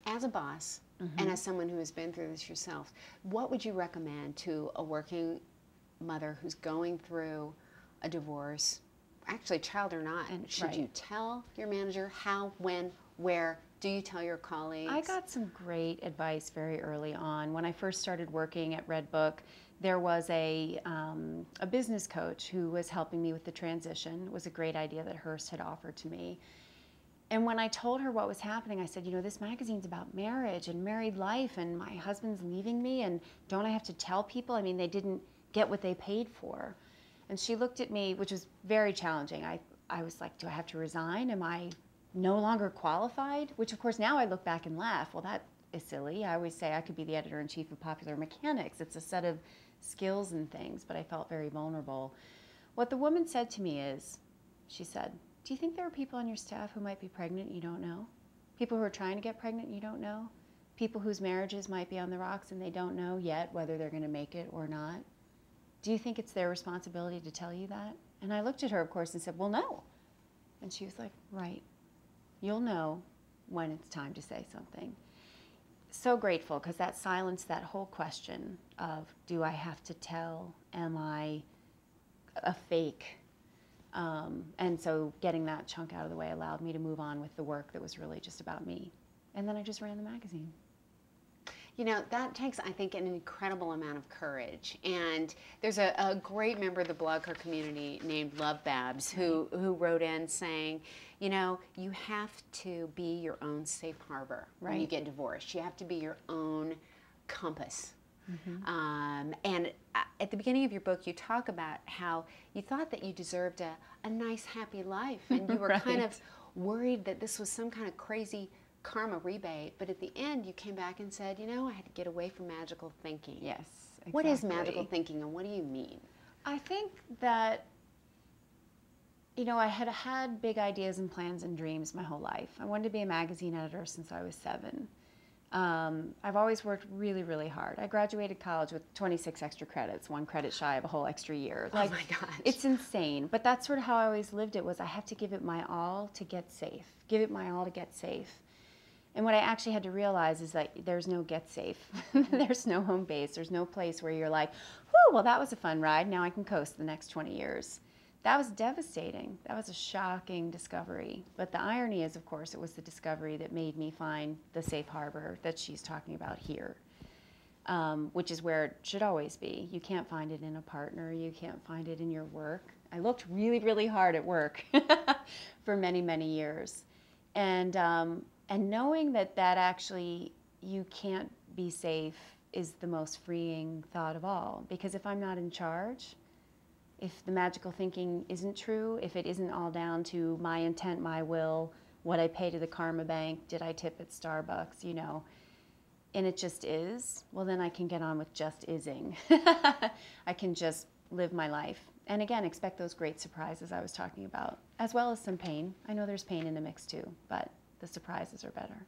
As a boss and as someone who has been through this yourself, what would you recommend to a working mother who's going through a divorce, actually child or not? And should you tell your manager how, when, where? Do you tell your colleagues? I got some great advice very early on. When I first started working at Redbook, there was a business coach who was helping me with the transition. It was a great idea that Hearst had offered to me. And when I told her what was happening, I said, you know, this magazine's about marriage and married life, and my husband's leaving me, and don't I have to tell people? I mean, they didn't get what they paid for. And she looked at me, which was very challenging. I was like, do I have to resign? Am I no longer qualified? Which, of course, now I look back and laugh. Well, that is silly. I always say I could be the editor-in-chief of Popular Mechanics. It's a set of skills and things, but I felt very vulnerable. What the woman said to me is, she said, do you think there are people on your staff who might be pregnant and you don't know? People who are trying to get pregnant and you don't know? People whose marriages might be on the rocks and they don't know yet whether they're going to make it or not? Do you think it's their responsibility to tell you that? And I looked at her, of course, and said, well, no. And she was like, right. You'll know when it's time to say something. So grateful, because that silenced that whole question of, do I have to tell? Am I a fake? And so getting that chunk out of the way allowed me to move on with the work that was really just about me. And then I just ran the magazine. You know, that takes, I think, an incredible amount of courage. And there's a great member of the blogger community named Love Babs who wrote in saying, you know, you have to be your own safe harbor when you get divorced. You have to be your own compass. And at the beginning of your book, you talk about how you thought that you deserved a nice, happy life, and you were kind of worried that this was some kind of crazy karma rebate, but at the end you came back and said, you know, I had to get away from magical thinking. Yes, exactly. What is magical thinking, and what do you mean? I think that, you know, I had had big ideas and plans and dreams my whole life. I wanted to be a magazine editor since I was 7. I've always worked really, really hard. I graduated college with 26 extra credits, 1 credit shy of a whole extra year. Like, oh my gosh. It's insane. But that's sort of how I always lived it, was I have to give it my all to get safe. Give it my all to get safe. And what I actually had to realize is that there's no get safe. There's no home base. There's no place where you're like, whew, well, that was a fun ride. Now I can coast the next 20 years. That was devastating. That was a shocking discovery. But the irony is, of course, it was the discovery that made me find the safe harbor that she's talking about here, which is where it should always be. You can't find it in a partner. You can't find it in your work. I looked really, really hard at work for many, many years. And knowing that actually you can't be safe is the most freeing thought of all. Because if I'm not in charge, if the magical thinking isn't true, if it isn't all down to my intent, my will, what I pay to the karma bank, did I tip at Starbucks, you know, and it just is, well, then I can get on with just ising. I can just live my life. And again, expect those great surprises I was talking about, as well as some pain. I know there's pain in the mix too, but the surprises are better.